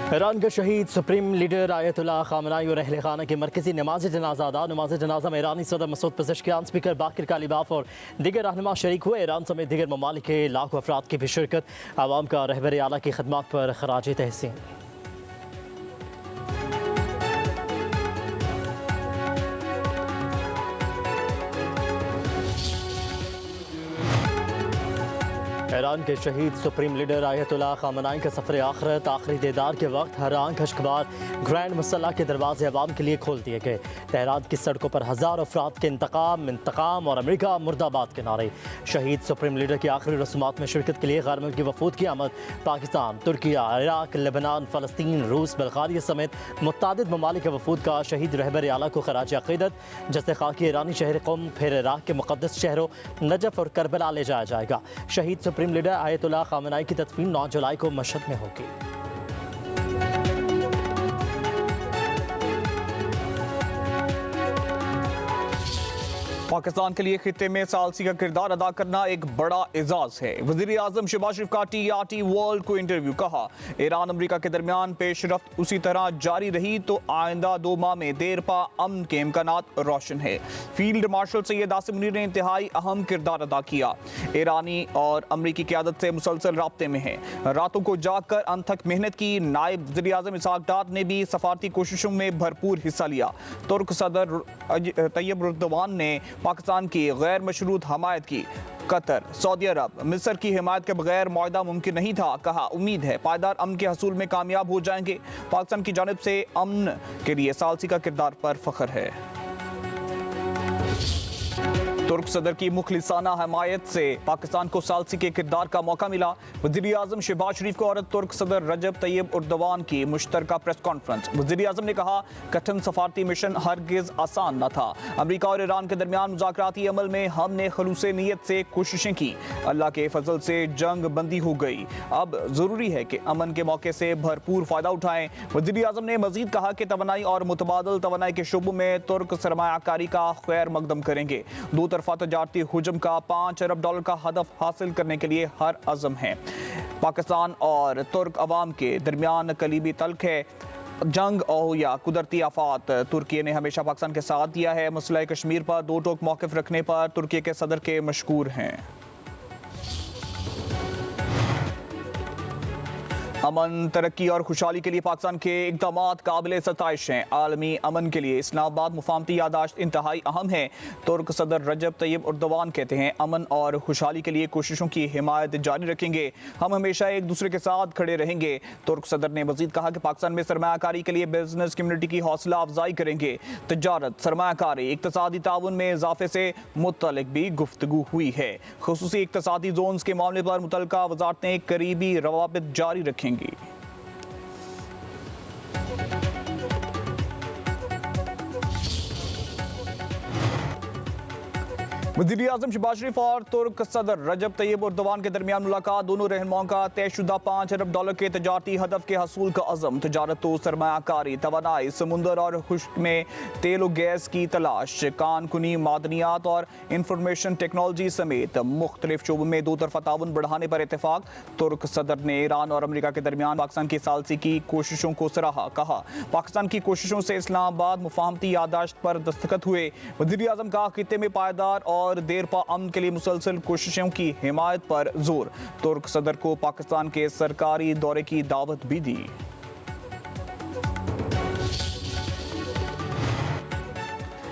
Iran के शहीद supreme leader Ayatollah खामनाई और अहल खाना की मरकजी नमाज जनाजा अदा। नमाज जनाजा में ईरानी सदर मसूद पज़ेश्कियान, स्पीकर बाकिर कालीबाफ और दीगर रहनुमा शरीक हुए। ईरान समेत दीगर ममालिक के लाखों अफराद की भी शिरकत। आवाम का रहबर आला की खदमात पर खराज तहसीन। ईरान के शहीद सुप्रीम लीडर आयतुल्लाह खामनाई का सफ़र आखिरत आखिरी दीदार के वक्त हरान खशकबार ग्रैंड मसल्ला के दरवाजे अवाम के लिए खोल दिए गए। तेहरान की सड़कों पर हज़ार अफराद के इंतकाम और अमेरिका मुर्दाबाद के नारे। शहीद सुप्रीम लीडर की आखिरी रस्मात में शिरकत के लिए गैर मुल्की वफूद की आमद। पाकिस्तान, तुर्किया, इराक, लेबनान, फ़लस्तीन, रूस, बल्गारिया समेत मुतअद्दिद ममालिक के वफूद का शहीद रहबर आला को खराज अक़ीदत जस्ते खाकी ईरानी शहर क़ुम फिर इराक के मुक़द्दस शहरों नजफ़ और करबला ले जाया जाएगा। शहीद सुप्रीम लीडर आयतुल्लाह खामनाई की तदफीन 9 जुलाई को मशहद में होगी। पाकिस्तान के लिए खित्ते में सालसी का किरदार अदा करना एक बड़ा एजाज है। वज़ीर आज़म शहबाज शरीफ का TRT वर्ल्ड को इंटरव्यू। कहा, ईरान अमेरिका के दरमियान पेशरफ्त उसी तरह जारी रही तो आइंदा 2 माह में देर पा अमन के इम्कानात रोशन है। फील्ड मार्शल सैयद आसिम मुनीर ने इंतहाई अहम किरदार अदा किया। ईरानी और अमरीकी क़यादत से मुसलसल राब्ते में है। रातों को जाग कर अनथक मेहनत की। नायब वज़ीर आज़म इसहाक डार ने भी सफारती कोशिशों में भरपूर हिस्सा लिया। तुर्क सदर तैयब एर्दोगान ने पाकिस्तान की गैर मशरूत हमायत की। कतर, सऊदी अरब, मिस्र की हिमायत के बगैर मुआहदा मुमकिन नहीं था। कहा, उम्मीद है पायदार अमन के हसूल में कामयाब हो जाएंगे। पाकिस्तान की जानिब से अमन के लिए सालसी का किरदार पर फख्र है। तुर्क सदर की मुखलिसाना हमायत से पाकिस्तान को सालसी के किरदार का मौका मिला। वज़ीर आज़म शहबाज शरीफ को और तुर्क सदर रजब तैयब एर्दोगान की मुश्तरका प्रेस कॉन्फ्रेंस। वज़ीर आज़म ने कहा, कठिन सफारती मिशन हरगिज़ आसान न था। अमेरिका और ईरान के दरमियान मुज़ाकराती अमल में हमने खलूस नीयत से कोशिशें की। अल्लाह के फजल से जंग बंदी हो गई। अब ज़रूरी है कि अमन के मौके से भरपूर फ़ायदा उठाएं। वज़ीर आज़म ने मज़ीद कहा कि तवानाई और मुतबादल तवानाई के शोबों में तुर्क सरमायाकारी का खैर मकदम करेंगे। दो तरफा तजारती हुजम का $5 अरब का हदफ हासिल करने के लिए हर अज़म है। पाकिस्तान और तुर्क अवाम के दरमियान कलीबी तल्ख है। जंग हो या कुदरती आफात, तुर्की ने हमेशा पाकिस्तान के साथ दिया है। मसला कश्मीर पर दो टोक मौक़िफ़ रखने पर तुर्की के सदर के मशकूर हैं। अमन, तरक्की और खुशहाली के लिए पाकिस्तान के इक़दामात काबिल सताइश हैं। आलमी अमन के लिए इस्लामाबाद मुफाहमती यादाश्त इंतहाई अहम है। तुर्क सदर रजब तैयब एर्दोगान कहते हैं, अमन और खुशहाली के लिए कोशिशों की हिमायत जारी रखेंगे। हम हमेशा एक दूसरे के साथ खड़े रहेंगे। तुर्क सदर ने मजीद कहा कि पाकिस्तान में सरमायाकारी के लिए बिजनेस कम्युनिटी की हौसला अफजाई करेंगे। तजारत, सरमायाकारी, इक़्तिसादी ताउन में इजाफे से मुतल्लिक़ भी गुफ्तगू हुई है। खुसूसी इक़्तिसादी जोन्स के मामले पर मुतल्लिका वज़ारतें करीबी रवाबित जारी रखेंगी। वज़ीर आज़म शहबाज शरीफ और तुर्क सदर रजब तैयब एर्दोगान के दरमियान मुलाकात। दोनों रहनुमाओं का तयशुदा $5 अरब के तजारती हदफ के हसूल का अज़म। तजारत तो सरमायाकारी, तवानाई, समुंदर और खुश्क में तेल और गैस की तलाश, कानकुनी मादनियात और इंफॉर्मेशन टेक्नोलॉजी समेत मुख्तलिफ शोबों में दो तरफा ताउन बढ़ाने पर इतफाक। तुर्क सदर ने ईरान और अमेरिका के दरमियान पाकिस्तान की सालसी की कोशिशों को सराहा। कहा, पाकिस्तान की कोशिशों से इस्लामाबाद मुफाहमती यादाश्त पर दस्तखत हुए। वज़ीर आज़म का खित्ते में पायदार और देर पा अमन के लिए मुसलसल कोशिशों की हिमायत पर जोर। तुर्क सदर को पाकिस्तान के सरकारी दौरे की दावत भी दी।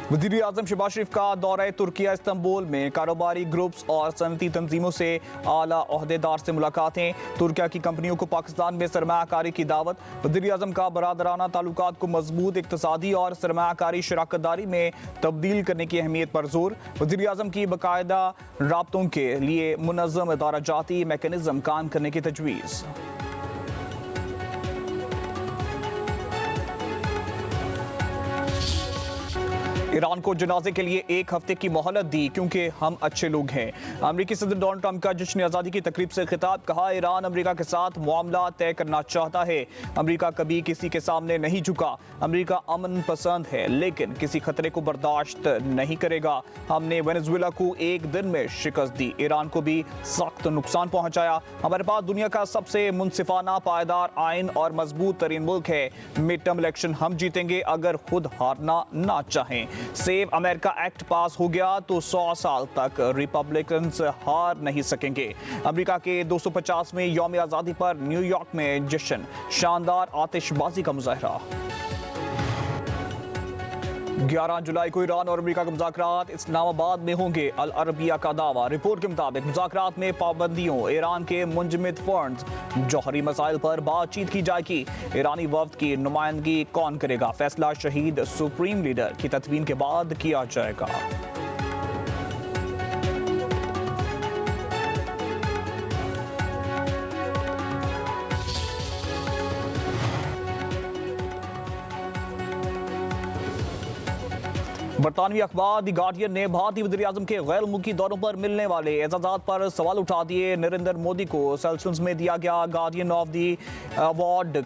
वज़ीर आज़म शहबाज शरीफ का दौरा तुर्किया इस्तांबुल में कारोबारी ग्रुप्स और सनती तंजीमों से आला ओहदेदार से मुलाकातें। तुर्किया की कंपनियों को पाकिस्तान में सरमायाकारी की दावत। वज़ीर आज़म का बरादराना ताल्लुकात को मजबूत इक़्तिसादी और सरमायाकारी शराकतदारी में तब्दील करने की अहमियत पर जोर। वज़ीर आज़म की बाकायदा राब्तों के लिए मुनज़्ज़म इदाराजाती मैकेनिज़्म कायम करने की तजवीज़। ईरान को जनाजे के लिए 1 हफ्ते की मोहलत दी क्योंकि हम अच्छे लोग हैं। अमेरिकी सदर डोनाल्ड ट्रंप का जश्न आज़ादी की तकरीब से खिताब, कहा ईरान अमेरिका के साथ मामला तय करना चाहता है। अमेरिका कभी किसी के सामने नहीं झुका। अमेरिका अमन पसंद है लेकिन किसी खतरे को बर्दाश्त नहीं करेगा। हमने वेनेजुएला को 1 दिन में शिकस्त दी, ईरान को भी सख्त नुकसान पहुंचाया। हमारे पास दुनिया का सबसे मुनसिफाना, पायदार आइन और मजबूत तरीन मुल्क है। मिड टर्म इलेक्शन हम जीतेंगे अगर खुद हारना ना चाहें। सेव अमेरिका एक्ट पास हो गया तो 100 साल तक रिपब्लिकन्स हार नहीं सकेंगे। अमेरिका के 250वें यौम आज़ादी पर न्यूयॉर्क में जश्न, शानदार आतिशबाजी का मुजाहरा। 11 जुलाई को ईरान और अमेरिका के मुज़ाकरात इस्लामाबाद में होंगे, अल अरबिया का दावा। रिपोर्ट के मुताबिक मुज़ाकरात में पाबंदियों, ईरान के मुंजमद फंड्स, जौहरी मसाइल पर बातचीत की जाएगी। ईरानी वफ्द की नुमाइंदगी कौन करेगा, फैसला शहीद सुप्रीम लीडर की तदवीन के बाद किया जाएगा। बरतानवी अखबार द गार्डियन ने भारतीय वज़ीर-ए-आज़म के गैर मुल्की दौरों पर मिलने वाले एजाज़ात पर सवाल उठा दिए। नरेंद्र मोदी को सेशंस में दिया गया गार्डियन ऑफ द अवार्ड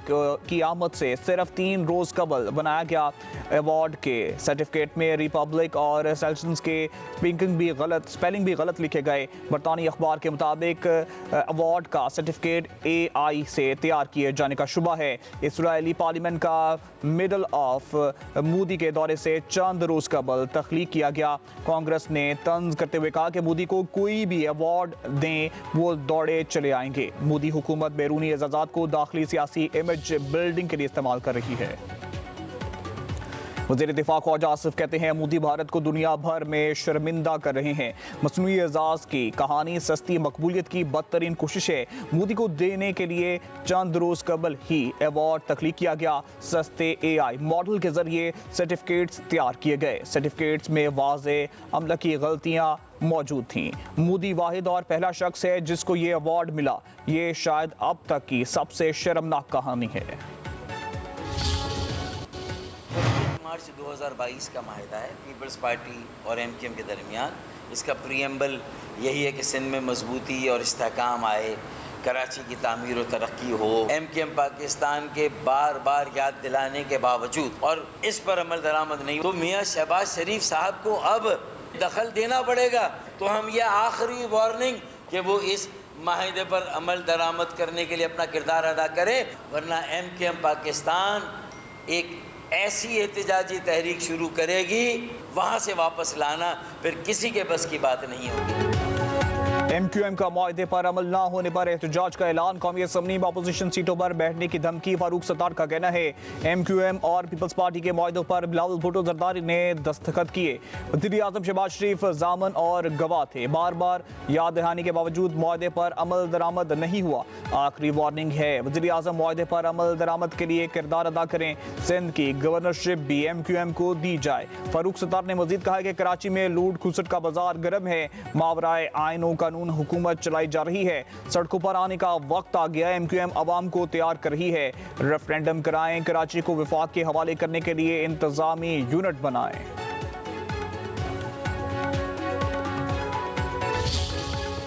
की आमद से सिर्फ 3 रोज़ कबल बनाया गया। अवार्ड के सर्टिफिकेट में रिपब्लिक और सेशंस के स्पेलिंग भी गलत लिखे गए। बरतानी अखबार के मुताबिक अवार्ड का सर्टिफिकेट AI से तैयार किए जाने का शुबा है। इसराइली पार्लियामेंट का मिडल ऑफ मोदी के दौरे से चंद रोज़ कबल तख्लीक किया गया। कांग्रेस ने तंज करते हुए कहा कि मोदी को कोई भी अवार्ड दें वो दौड़े चले आएंगे। मोदी हुकूमत बैरूनी एजाज़ात को दाखिली सियासी इमेज बिल्डिंग के लिए इस्तेमाल कर रही है। वज़ीर दिफा ख्वाजा आसिफ कहते हैं मोदी भारत को दुनिया भर में शर्मिंदा कर रहे हैं। मसनूई एजाज की कहानी सस्ती मकबूलियत की बदतरीन कोशिश है। मोदी को देने के लिए चंद रोज़ कबल ही अवार्ड तख्लीक किया गया। सस्ते AI मॉडल के जरिए सर्टिफिकेट्स तैयार किए गए। सर्टिफिकेट्स में वाज़े अमला की गलतियाँ मौजूद थीं। मोदी वाहिद और पहला शख्स है जिसको ये अवार्ड मिला। ये शायद अब तक की सबसे शर्मनाक कहानी है। मार्च 2022 का माहिदा है पीपल्स पार्टी और MQM के दरमियान। इसका प्रीएम्बल यही है कि सिंध में मजबूती और इस्तेहकाम आए, कराची की तामीर और तरक्की हो। MQM पाकिस्तान के बार बार याद दिलाने के बावजूद और इस पर अमल दरामद नहीं, तो मियाँ शहबाज शरीफ साहब को अब दखल देना पड़ेगा। तो हम ये आखिरी वार्निंग कि वो इस माहिदे पर अमल दरामद करने के लिए अपना किरदार अदा करें, वरना MQM पाकिस्तान एक ऐसी एहतजाजी तहरीक शुरू करेगी, वहाँ से वापस लाना फिर किसी के बस की बात नहीं होगी। MQM का मुआहदे पर अमल ना होने पर एहतजाज का ऐलान। कौमी असम्बली में अपोजिशन सीटों पर बैठने की धमकी। फारूक सत्तार का कहना है MQM और पीपल्स पार्टी के मुआहदों पर बिलावल भुट्टो जरदारी ने दस्तखत किए। वज़ीर-ए-आज़म शहबाज शरीफ जामन और गवाह थे। बार बार याद दहानी के बावजूद मुआहदे पर अमल दरामद नहीं हुआ। आखिरी वार्निंग है, वज़ीर-ए-आज़म मुआहदे पर अमल दरामद के लिए किरदार अदा करें। सिंध की गवर्नरशिप भी MQM को दी जाए। फारूक सत्तार ने मजीद कहा कि कराची में लूट खुसट का बाजार गर्म है। मावराए आइन व कानून हुकूमत चलाई जा रही है। सड़कों पर आने का वक्त आ गया। MQM अवाम को तैयार कर रही है। रेफरेंडम कराएं, कराची को विफाक के हवाले करने के लिए इंतजामी यूनिट बनाएं।